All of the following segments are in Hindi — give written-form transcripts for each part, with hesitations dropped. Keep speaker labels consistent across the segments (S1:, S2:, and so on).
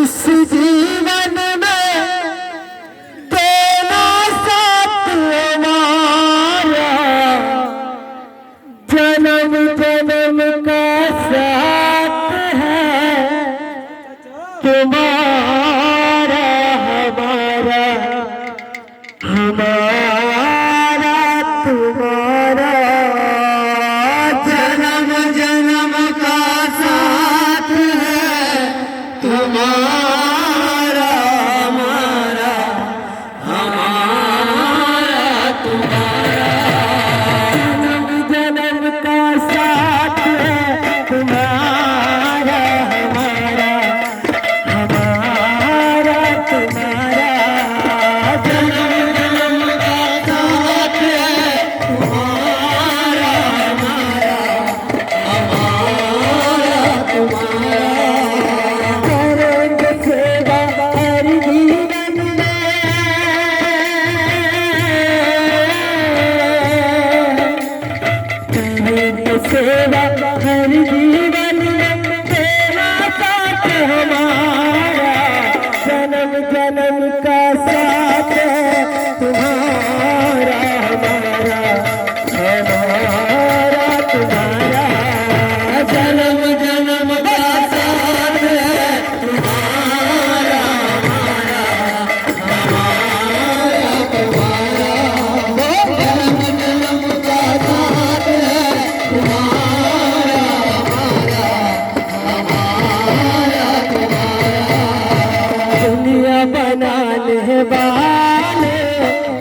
S1: इस जीवन में तेरा साथ हमारा, जन्म जन्म का साथ है तुम्हारा हमारा, हमारा तुम्हारा, जन्म जन्म का साथ है तुम्हारा हमारा, हमारा तुम्हारा, जन्म जन्म का साथ है तुम्हारा हमारा, हमारा तुम्हारा, जन्म जन्म का साथ है तुम्हारा हमारा, हमारा तुम्हारा, करेंगे सेवा हर जीवन में, करेंगे सेवा हर जीवन में, तेरा साथ हमारा, जन्म जन्म का साथ है तुम्हारा हमारा, हमारा तुम्हारा, जन्म जन्म का साथ है तुम्हारा हमारा, हमारा तुम्हारा, जन्म जन्म का साथ है तुम्हारा हमारा, हमारा तुम्हारा, दुनिया बनाने वाले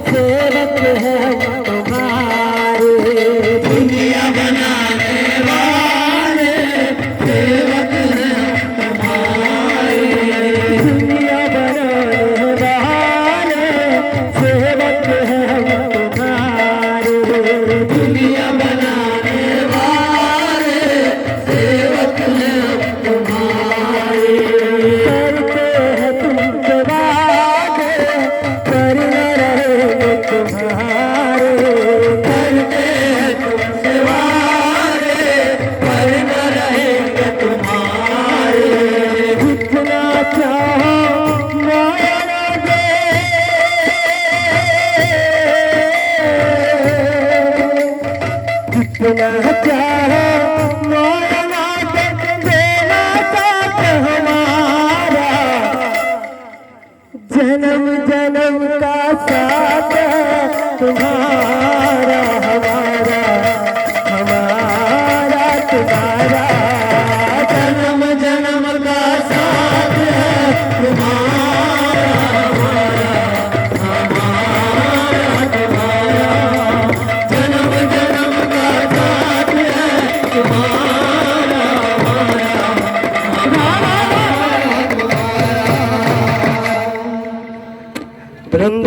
S1: सेवक हैं हम तुम्हारे, दुनिया बनाने वाले सेवक हैं हम तुम्हारे, दुनिया बनाने वाले सेवक हैं हम तुम्हारे, दुनिया बनाने वाले सेवक हैं हम तुम्हारे, करते हैं तुमसे वादे कर न रहेंगे तुम्हारे, करते हैं तुमसे वादे कर न रहेंगे तुम्हारे, जितना चाहो माया दे, जितना चाहो माया दे, देना साथ हमारा, जन्म जन्म का साथ है तुम्हारा हमारा, हमारा तुम्हारा, जन्म जन्म का साथ है तुम्हारा हमारा, हमारा तुम्हारा, जन्म जन्म का साथ है तुम्हारा हमारा, हमारा तुम्हारा, वृंदा